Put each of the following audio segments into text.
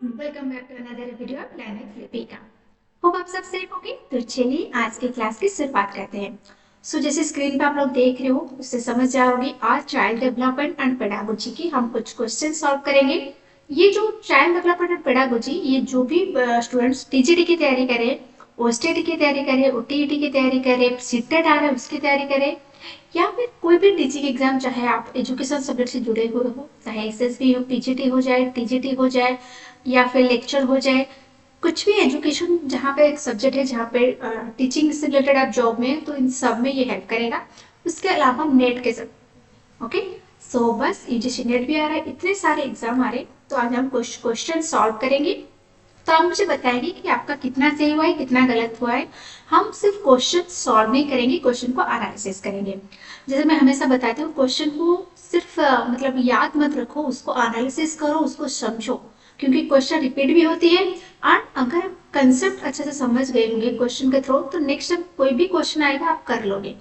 Welcome back to another video of learn with Lipika. Hope आप सब safe होंगे। तो चलिए आज की क्लास की शुरुआत करते हैं। जैसे स्क्रीन पे आप लोग देख रहे हो उससे समझ जाओगे, आज चाइल्ड डेवलपमेंट एंड पेडागोजी की हम कुछ क्वेश्चन सॉल्व करेंगे। ये जो चाइल्ड डेवलपमेंट एंड पेडागोजी, ये जो भी स्टूडेंट्स टीजीटी की तैयारी करें, ओएसटीटी की तैयारी करें, ओटीईटी की तैयारी करें, सीटेट आ रहा है उसकी तैयारी करें, या फिर कोई भी टीचिंग एग्जाम, चाहे आप एजुकेशन सब्जेक्ट से जुड़े हुए हो, चाहे एसएसबी हो, पीजीटी हो जाए, टीजीटी हो जाए, या फिर लेक्चर हो जाए, कुछ भी एजुकेशन जहाँ पे एक सब्जेक्ट है जहाँ पे टीचिंग से रिलेटेड आप जॉब में, तो इन सब में ये हेल्प करेगा। उसके अलावा नेट के सब। ओके, बस यूजीसी नेट भी आ रहा है, इतने सारे एग्जाम आ रहे हैं, तो आज हम कुछ क्वेश्चन सॉल्व करेंगे। तो आप मुझे बताएंगे कि आपका कितना सही हुआ है, कितना गलत हुआ है। हम सिर्फ क्वेश्चन सॉल्व नहीं करेंगे, क्वेश्चन को एनालिसिस करेंगे। जैसे मैं हमेशा बताती हूँ, क्वेश्चन को सिर्फ मतलब याद मत रखो, उसको एनालिसिस करो, उसको समझो, क्योंकि क्वेश्चन रिपीट भी होती है। और अगर कंसेप्ट अच्छे से समझ गए होंगे क्वेश्चन के थ्रू, तो नेक्स्ट टाइम कोई भी क्वेश्चन आएगा आप कर लोगे।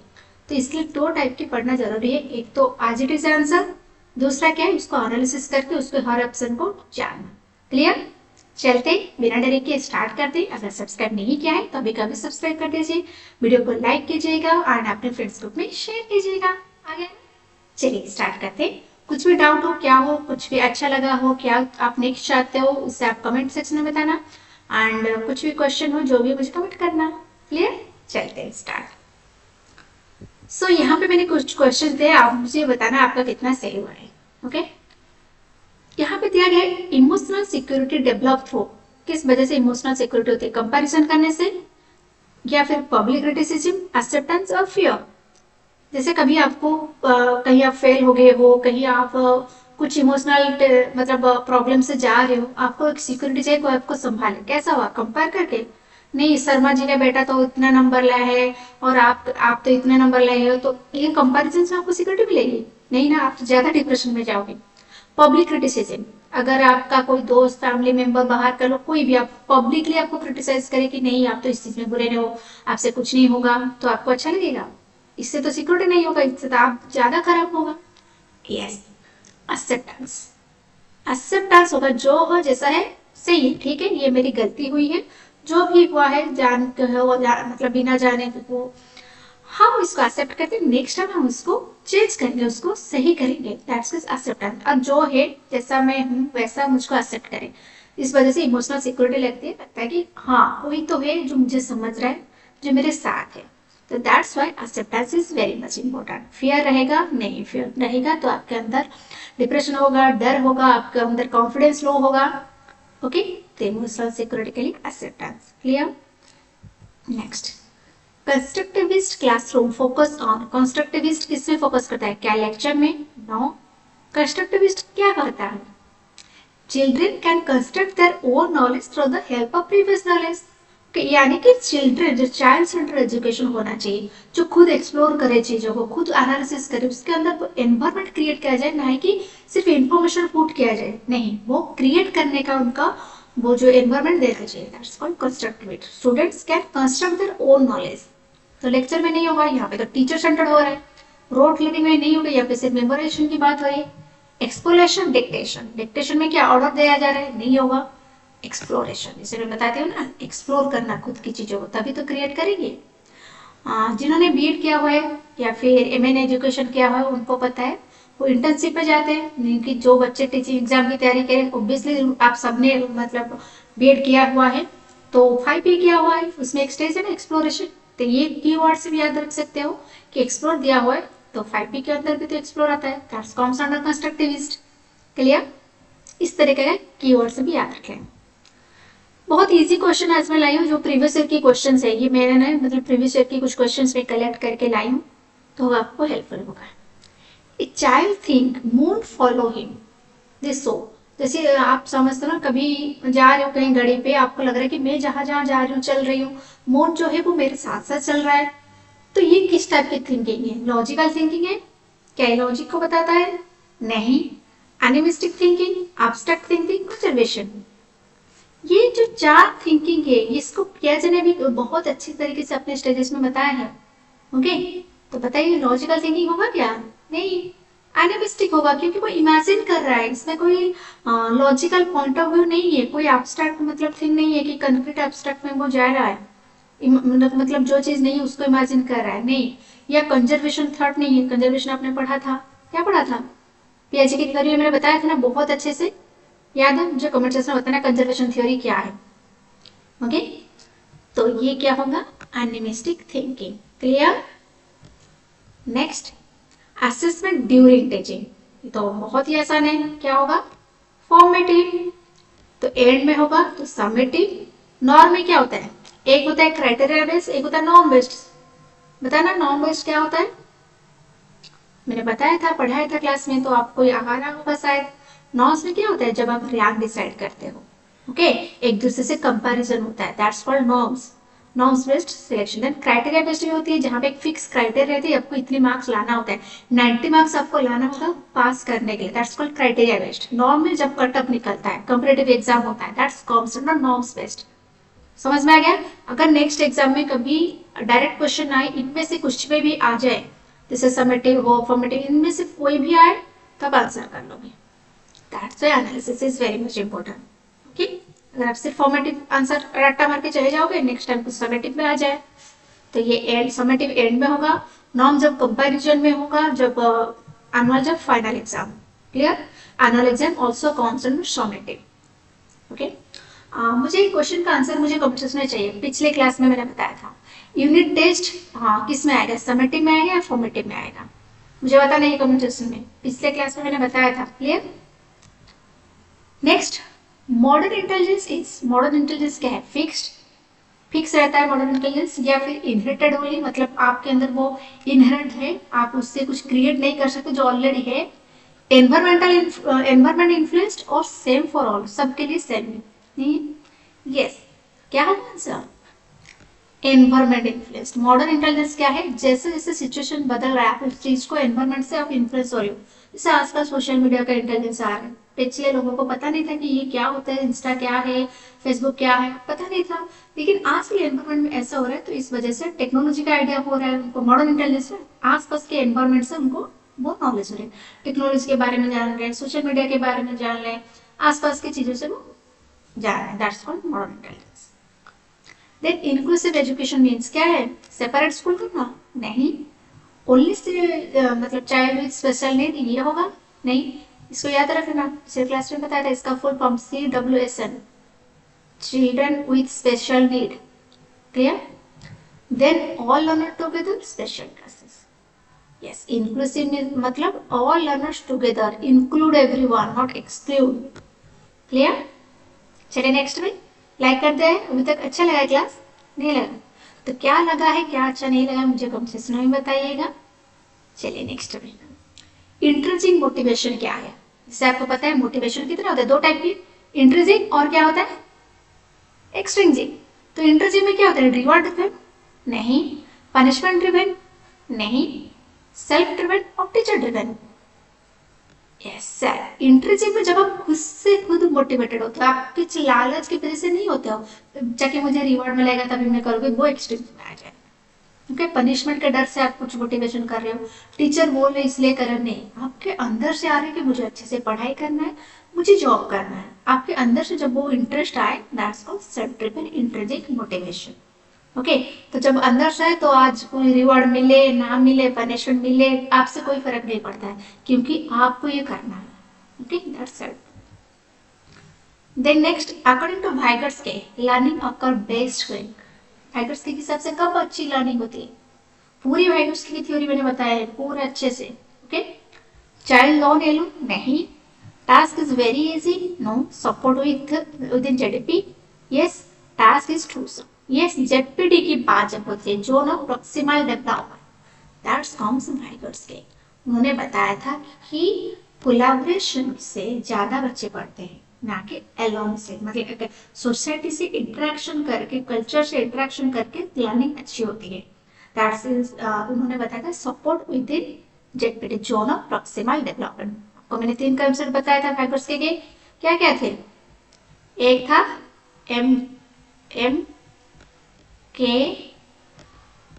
तो इसलिए दो टाइप की पढ़ना जरूरी है, एक तो आज इट इज आंसर, दूसरा क्या है, उसको एनालिसिस करके उसके हर ऑप्शन को जानना। क्लियर? चलते बिना डरे के स्टार्ट करते। अगर सब्सक्राइब नहीं किया है तो अभी कभी सब्सक्राइब कर दीजिए, वीडियो को लाइक कीजिएगा और अपने फ्रेंड्स ग्रुप में शेयर कीजिएगा। आगे चलिए स्टार्ट करते। कुछ भी डाउट हो, क्या हो, कुछ भी अच्छा लगा हो, क्या आप नेक्स्ट चाहते हो, उससे आप कमेंट सेक्शन में बताना। एंड कुछ भी क्वेश्चन हो जो भी मुझे कमेंट करना। क्लियर? चलते हैं स्टार्ट। यहाँ पे मैंने कुछ क्वेश्चन थे, आप मुझे बताना आपका कितना सही हुआ है। ओके, यहाँ पे दिया गया है इमोशनल सिक्योरिटी डेवलप थ्रू। किस वजह से इमोशनल सिक्योरिटी होती है? कंपैरिजन करने से, या फिर पब्लिक क्रिटिसिज्म, एक्सेप्टेंस और फियर। जैसे कभी आपको कहीं आप फेल हो गए हो, कहीं आप कुछ इमोशनल मतलब प्रॉब्लम से जा रहे हो, आपको एक सिक्योरिटी चाहिए, कोई आपको संभाले। कैसा हुआ? कंपेयर करके नहीं, शर्मा जी का बेटा तो इतना नंबर लाया है और आप तो इतने नंबर लाए हो, तो ये कंपैरिजन से आपको सिक्योरिटी मिलेगी नहीं ना, आप तो ज्यादा डिप्रेशन में जाओगे। पब्लिक क्रिटिसिज्म, अगर आपका कोई दोस्त, फैमिली मेंबर, बाहर का लोग, कोई भी आप पब्लिकली आपको क्रिटिसाइज करे कि नहीं आप तो इस चीज में बुरे नहीं हो, आपसे कुछ नहीं होगा, तो आपको अच्छा लगेगा? इससे तो सिक्योरिटी नहीं होगा, इससे तो आप ज्यादा खराब होगा। Yes, acceptance. एक्सेप्टेंस होगा, जो हो जैसा है सही है, ठीक है, ये मेरी गलती हुई है, जो भी हुआ है जान के हो मतलब बिना जाने के हो, हम इसको एक्सेप्ट करते हैं। नेक्स्ट टाइम हम उसको चेंज करेंगे, उसको सही करेंगे। That's acceptance. अब जो है, जैसा मैं हूँ वैसा मुझको एक्सेप्ट करें। इस वजह से इमोशनल सिक्योरिटी लगती है, लगता है कि हाँ कोई तो है जो मुझे समझ रहा है, जो मेरे साथ है। तो that's why acceptance is very much important. Fear रहेगा नहीं, फियर रहेगा तो आपके अंदर डिप्रेशन होगा, डर होगा, आपके अंदर कॉन्फिडेंस लो होगा। ओके, तो इमोशनल सिक्योरिटी के लिए acceptance. Clear? Next, constructivist classroom focus on. Constructivist किसमें फोकस करता है? क्या लेक्चर में? नो। कंस्ट्रक्टिविस्ट क्या कहता है? Children can construct their own knowledge through the help of previous knowledge. यानी कि चिल्ड्रेन, जो चाइल्ड सेंटर एजुकेशन होना चाहिए, जो खुद एक्सप्लोर करे चीजों को, खुद एनालिसिस करे, उसके अंदर एनवायरमेंट क्रिएट किया जाए, ना कि सिर्फ इंफॉर्मेशन पुट किया जाए, नहीं, वो क्रिएट करने का उनका वो जो एनवायरमेंट देना चाहिए। That's called constructivist. Students can construct their own knowledge. तो लेक्चर में नहीं होगा, यहाँ पे तो टीचर सेंटर्ड हो रहा है। रोड रीडिंग में नहीं होगा, यहाँ पे सिर्फ मेमोराइजेशन की बात हो रही है। एक्सप्लोरेशन, डिक्टेशन, डिक्टेशन में क्या ऑर्डर दिया जा रहा है? नहीं होगा। एक्सप्लोरेशन, जैसे मैं बताती हूँ ना, एक्सप्लोर करना खुद की चीजों को, तभी तो क्रिएट करेंगे। जिन्होंने बीएड किया हुआ है या फिर एमएन एजुकेशन किया हुआ है, उनको पता है, वो इंटर्नशिप पे जाते हैं। नहीं कि जो बच्चे टीचिंग एग्जाम की तैयारी करें, ऑब्वियसली आप सबने मतलब बीएड किया हुआ है, तो 5 किया हुआ है, उसमें एक स्टेज है ना एक्सप्लोरेशन। तो ये कीवर्ड से भी याद रख सकते हो कि एक्सप्लोर दिया हुआ है, तो 5 के अंदर भी तो एक्सप्लोर आता है। That's comes under constructivist. Clear? इस तरह का कीवर्ड से भी याद रखें। बहुत इजी क्वेश्चन आज मैं लाई हूँ, जो प्रीवियस ईयर की क्वेश्चन है, ये मैंने ना मतलब प्रीवियस ईयर की कुछ क्वेश्चन में कलेक्ट करके लाई हूँ, तो आपको हेल्पफुल होगा। A child think moon follow him this so. जैसे आप समझते हो ना, कभी जा रहे हो कहीं गाड़ी पे, आपको लग रहा है कि मैं जहां जहां जा रही हूँ, चल रही हूँ, मून जो है वो मेरे साथ साथ चल रहा है। तो ये किस टाइप की थिंकिंग है? लॉजिकल थिंकिंग है? क्या ये लॉजिक को बताता है? नहीं। Animistic thinking, abstract thinking, observation. ये जो चार थिंकिंग है, इसको पियाजे ने भी बहुत अच्छी तरीके से अपने स्टेजेस में बताया है। ओके, तो बताइए लॉजिकल थिंकिंग होगा क्या? नहीं। एनिमिस्टिक होगा क्योंकि वो इमेजिन कर रहा है, इसमें कोई लॉजिकल पॉइंट ऑफ व्यू नहीं है, कोई एब्स्ट्रैक्ट मतलब थिंग नहीं है कि कंक्रीट एब्स्ट्रैक्ट में वो जा रहा है, मतलब जो चीज नहीं है उसको इमेजिन कर रहा है, नहीं। या कंजर्वेशन थॉट नहीं है, कंजर्वेशन आपने पढ़ा था, क्या पढ़ा था, पीएचडी की थ्योरी में मैंने बताया था ना बहुत अच्छे से, याद है मुझे? कमेंट सेक्शन में बताना कंजर्वेशन थ्योरी क्या है। ओके, तो ये क्या होगा, animistic thinking. Clear? Next, assessment during teaching, तो बहुत ही आसान है, क्या होगा, फॉर्मेटिव, तो एंड में होगा तो समेटिव। नॉर्म में क्या होता है, एक होता है क्राइटेरिया बेस्ड, एक होता है नॉर्म बेस्ड। बताना नॉर्म बेस्ड क्या होता है, मैंने बताया था, पढ़ाया था क्लास में, तो आपको याद आ रहा होगा शायद। नॉर्म्स में क्या होता है, जब आप रैंक डिसाइड करते हो, ओके, एक दूसरे से कंपैरिजन होता है, that's called norms. Norms based selection. Then criteria based भी होती है, जहाँ पे एक फिक्स क्राइटेरिया रहती है, आपको इतने मार्क्स लाना होता है, 90 मार्क्स आपको लाना होगा पास करने के लिए, that's called criteria based. Norm में जब कट ऑफ निकलता है, कंपैरेटिव एग्जाम होता है, that's comes not norms based. समझ में आ गया? अगर नेक्स्ट एग्जाम में कभी डायरेक्ट क्वेश्चन आए, इनमें से कुछ में भी आ जाए, जैसे समेटिव हो, फॉर्मेटिव, इनमें से कोई भी आए, तब आंसर कर लोगे। That's why analysis is very much important. Okay, अगर आप सिर्फ फॉर्मेटिव आंसर रट्टा मार के चले जाओगे, नेक्स्ट टाइम कुछ समेटिव में आ जाए, तो ये एंड समेटिव एंड में होगा, नॉर्म जब कंपैरिजन में होगा, जब एनुअल जब final exam. Clear? Annual exam also counts under summative. Okay, मुझे एक क्वेश्चन का आंसर मुझे कमेंट में चाहिए, पिछले क्लास में मैंने बताया था यूनिट टेस्ट हाँ किस में आएगा, समेटिव में आएगा या फॉर्मेटिव में आएगा, मुझे बताना है कमेंट सेक्शन में, पिछले क्लास में मैंने बताया था। Clear? Next, modern intelligence is, modern intelligence क्या है, फिक्स्ड, फिक्स रहता है मॉडर्न इंटेलिजेंस, या फिर इनहेरिटेड ओनली, मतलब आपके अंदर वो इनहेरेंट है, आप उससे कुछ क्रिएट नहीं कर सकते, जो ऑलरेडी है। एनवायरमेंट इन्फ्लुएंस्ड और सेम फॉर ऑल, सबके लिए सेम नहीं। यस, क्या है answer, environment influenced. Modern intelligence क्या है, जैसे जैसे सिचुएशन बदल रहा है, आप उस चीज को एनवायरमेंट से आप इन्फ्लुएंस हो रहे हो। जैसे आजकल सोशल मीडिया का इंटेलिजेंस आ रहा है, पिछले लोगों को पता नहीं था कि ये क्या होता है, इंस्टा क्या है, फेसबुक क्या है, पता नहीं था, लेकिन आजकल एनवायरमेंट में ऐसा हो रहा है, तो इस वजह से टेक्नोलॉजी का आइडिया हो रहा है उनको, मॉडर्न इंटेलिजेंस में आसपास के एनवायरमेंट से उनको बहुत नॉलेज हो रही है, टेक्नोलॉजी के बारे में जान रहे हैं, सोशल मीडिया के बारे में जान रहे हैं, आसपास की चीजों से वो जान रहे हैं, that's called modern intelligence. Then inclusive education means क्या है, सेपरेट स्कूल करना नहीं, ओनली मतलब चाइल्ड विद स्पेशल नीड ये होगा नहीं, इसको याद रखना, पिछले क्लास में बताया था, इसका फुल फॉर्म CWSN, children with special need. Clear? Then all learner together special classes. Yes, inclusive मतलब all learners together, include everyone, not exclude. Clear? चलिए नेक्स्ट में, लाइक कर दे, अभी तक अच्छा लगा क्लास, नहीं लगा तो क्या लगा है, क्या अच्छा नहीं लगा, मुझे कमेंट सेक्शन में बताइएगा। चलिए नेक्स्ट में, इंट्रिंसिक मोटिवेशन क्या है, जैसे आपको पता है मोटिवेशन कितने होते हैं, दो टाइप की, इंट्रिंसिक और क्या होता है, एक्सट्रिंसिक। तो इंट्रिंसिक में क्या होता है, रिवॉर्ड ड्रिवन नहीं, पनिशमेंट ड्रिवन नहीं, सेल्फ ड्रिवन और teacher driven. Yes sir, intrinsic में जब आप खुद से खुद मोटिवेटेड होते हो, आप कुछ लालच की वजह से नहीं होते हो, जाके मुझे रिवॉर्ड मिलेगा तभी मैं करूँगी, वो एक्सट्रीम में आ जाए। ओके, पनिशमेंट के डर से आप कुछ मोटिवेशन कर रहे हो, टीचर बोल रहे इसलिए कर रहे, नहीं, आपके अंदर से आ रहे कि मुझे अच्छे से पढ़ाई करना है, मुझे जॉब करना है, आपके अंदर से जब वो इंटरेस्ट आए, that's called self driven intrinsic motivation. Okay, तो जब अंदर से है तो आज कोई रिवॉर्ड मिले ना मिले, पनिशमेंट मिले, आपसे कोई फर्क नहीं पड़ता है, क्योंकि आपको ये करना है। Okay, that's it. Then next, according to Vygotsky, learning occur based quick, Vygotsky के हिसाब से कब अच्छी लर्निंग होती है, पूरी वाइगर्स्की की थ्योरी मैंने बताया है पूरे अच्छे से। ओके, चाइल्ड लॉन एलो नहीं, task is very easy no, support within ZDP yes, task is to some yes, ZPT की बात जब होती है, जो ना proximal development, that's comes Vygotsky. उन्होंने बताया था कि कोलैबोरेशन से ज्यादा बच्चे पढ़ते हैं, ना कि एलोन से, मतलब सोसाइटी से इंटरेक्शन करके, कल्चर से इंटरेक्शन करके लर्निंग अच्छी होती है। दैट्स उन्होंने बताया था सपोर्ट विद इन जेडपीटी, जो ना प्रॉक्सिमल डेवलपमेंट। आपको मैंने 3 कंसेप्ट बताया था वाइगर्स्की के, क्या क्या थे, एक था एम एम के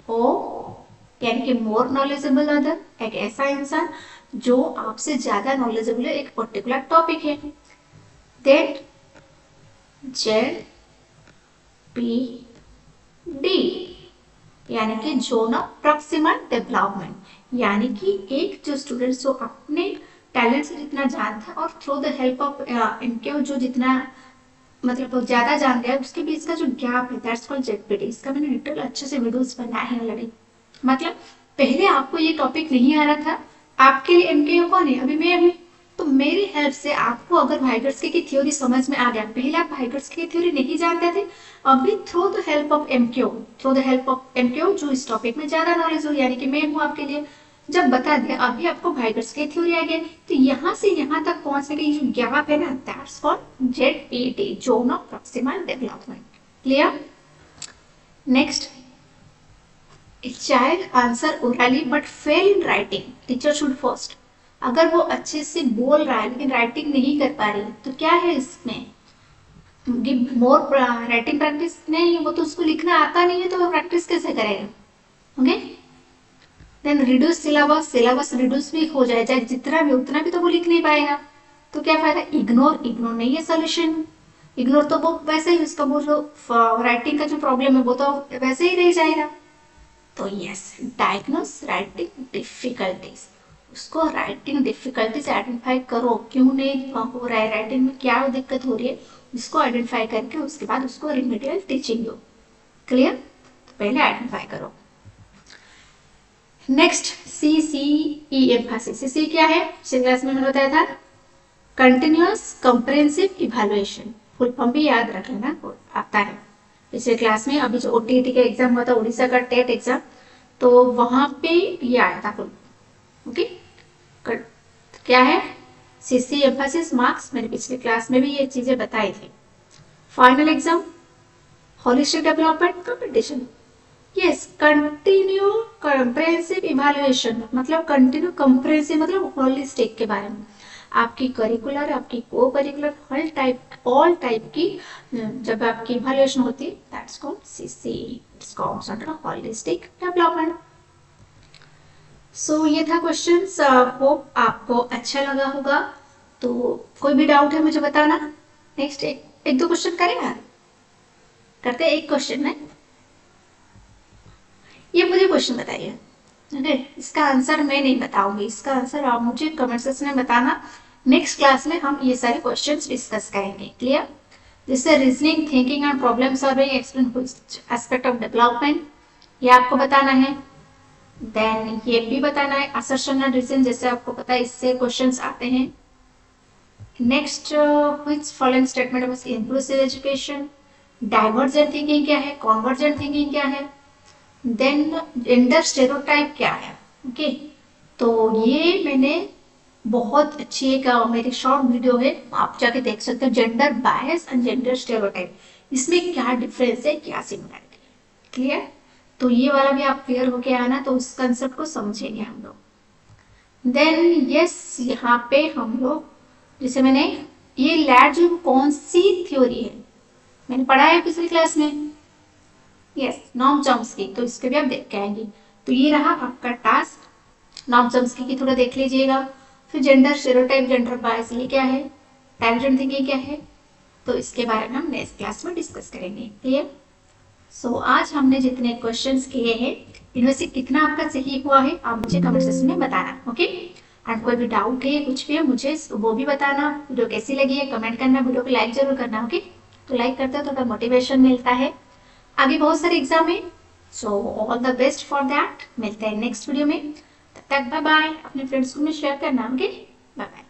ओ, यानी कि मोर नॉलेजेबल अदर, एक ऐसा इंसान जो आपसे ज्यादा नॉलेजेबल है एक पर्टिकुलर टॉपिक है। देन जेड पी डी यानी कि जोन ऑफ प्रॉक्सिमल डेवलपमेंट, यानी कि एक जो स्टूडेंट जो अपने टैलेंट से जितना जानता है और थ्रू द हेल्प ऑफ इनके जो जितना मतलब ज्यादा जान गया उसके बीच का जो गैप है, दैट्स कॉल्ड जेडपीटी। इसका मैंने लिटरल अच्छे से वीडियोस बनाए हैं ऑलरेडी। मतलब पहले आपको ये टॉपिक नहीं आ रहा था, आपके लिए एमके कौन है, अभी मैं हूँ, तो मेरी हेल्प से आपको अगर वाइगर्स्की की थ्योरी समझ में आ गया, पहले आप वाइगर्स्की की थ्योरी नहीं जानते थे, अभी through the help of MQ जो इस टॉपिक में ज्यादा नॉलेज हो, यानी कि मैं हूँ आपके लिए, जब बता दिया अभी आपको वाइगर्स्की की थ्योरी आ गया, तो यहाँ से यहाँ तक पहुंचने के जो गैप है ना, that's called ZPT, zone of proximal development. Clear? Next, A child answer orally but fail in writing. Teacher should first. अगर वो अच्छे से बोल रहा है लेकिन राइटिंग नहीं कर पा रही तो क्या है इसमें, गिव मोर राइटिंग प्रैक्टिस। नहीं, वो तो उसको लिखना आता नहीं है तो वो प्रैक्टिस कैसे करेगा? Okay, then reduce syllabus, syllabus reduce भी हो जाए, चाहे जितना भी उतना भी तो वो लिख नहीं पाएगा, तो क्या फायदा? इग्नोर, इग्नोर नहीं है सोल्यूशन। इग्नोर तो वो वैसे ही उसका वो जो राइटिंग का जो प्रॉब्लम है वो तो वैसे ही रह जाएगा। तो यस, डायग्नोस राइटिंग डिफिकल्टीज, उसको राइटिंग डिफिकल्टीज आइडेंटिफाई करो, क्यों नहीं हो रहा है, राइटिंग में क्या दिक्कत हो रही है, उसको आइडेंटिफाई करके उसके बाद उसको रिमेडियल टीचिंग दो। क्लियर? तो पहले आइडेंटिफाई करो। नेक्स्ट, सी सी ई एम्फासिस। सी क्या है? पिछले क्लास में मैंने बताया था, continuous comprehensive evaluation, full form भी याद रख लेना, आता है पिछले क्लास में। अभी जो ओटीईटी का एग्जाम हुआ था, उड़ीसा का टेट एग्जाम, तो वहां पे ये आया था फुल। ओके, क्या है? सीसी एम्फासिस मार्क्स, मैंने पिछले क्लास में भी ये चीजें बताई थी। Final exam, holistic development competition, yes, continue comprehensive evaluation, मतलब कंटिन्यू कंप्रेहेंसिव मतलब होलिस्टिक के बारे में, आपकी करिकुलर, आपकी को करिकुलर, ऑल टाइप की जब आपकी इवैल्यूएशन होती है, that's called CC, it's called under holistic development. So ये था क्वेश्चंस, होप आपको अच्छा लगा होगा। तो कोई भी डाउट है मुझे बताना। नेक्स्ट एक दो क्वेश्चन करेंगे, करते हैं एक क्वेश्चन में। ये मुझे क्वेश्चन बताइए, ओके, इसका आंसर मैं नहीं बताऊंगी, इसका आंसर आप मुझे कमेंट सेक्शन में बताना। नेक्स्ट क्लास में हम ये सारे क्वेश्चंस डिस्कस करेंगे। क्लियर? जैसे reasoning, thinking and problem solving, explain which aspect of development, ये आपको बताना है। देन ये भी बताना है असर्शन एंड रीजन, जैसे आपको पता है इससे क्वेश्चंस आते हैं। Next, which following statement of inclusive education, divergent thinking क्या है, कॉन्वर्जेंट थिंकिंग क्या है, देन जेंडर स्टेरियोटाइप क्या है। ओके, तो ये मैंने बहुत अच्छी एक मेरी शॉर्ट वीडियो है, आप जाके देख सकते हो, gender bias and gender stereotype, इसमें क्या डिफरेंस है, क्या सिमिलरिटी है। क्लियर? तो ये वाला भी आप क्लियर होके आना, तो उस कंसेप्ट को समझेंगे हम लोग। देन यस, यहाँ पे हम लोग जैसे मैंने ये लैड जो कौन सी थ्योरी है मैंने पढ़ा है पिछली क्लास में, यस, नॉर्म चॉम्स्की, तो इसके भी आप देख के आएंगे। तो ये रहा आपका टास्क, नॉर्म चॉम्स्की की थोड़ा देख लीजिएगा। फिर जेंडर स्टेरियोटाइप, जेंडर बायस ये क्या है, डाइवर्जेंट थिंकिंग क्या है, तो इसके बारे में हम नेक्स्ट क्लास में डिस्कस करेंगे। क्लियर? सो आज हमने जितने क्वेश्चंस किए हैं इनमें से कितना आपका सही हुआ है आप मुझे कमेंट सेक्शन में बताना। ओके, एंड कोई भी डाउट है कुछ भी है मुझे वो भी बताना। वीडियो कैसी लगी है कमेंट करना, वीडियो को लाइक जरूर करना। ओके, तो लाइक करते हो तो थोड़ा मोटिवेशन मिलता है, आगे बहुत सारे एग्जाम है। So all the best for that, मिलते हैं नेक्स्ट वीडियो में, तब तक बाय बाय। अपने फ्रेंड्स को में शेयर करना। Okay, bye bye.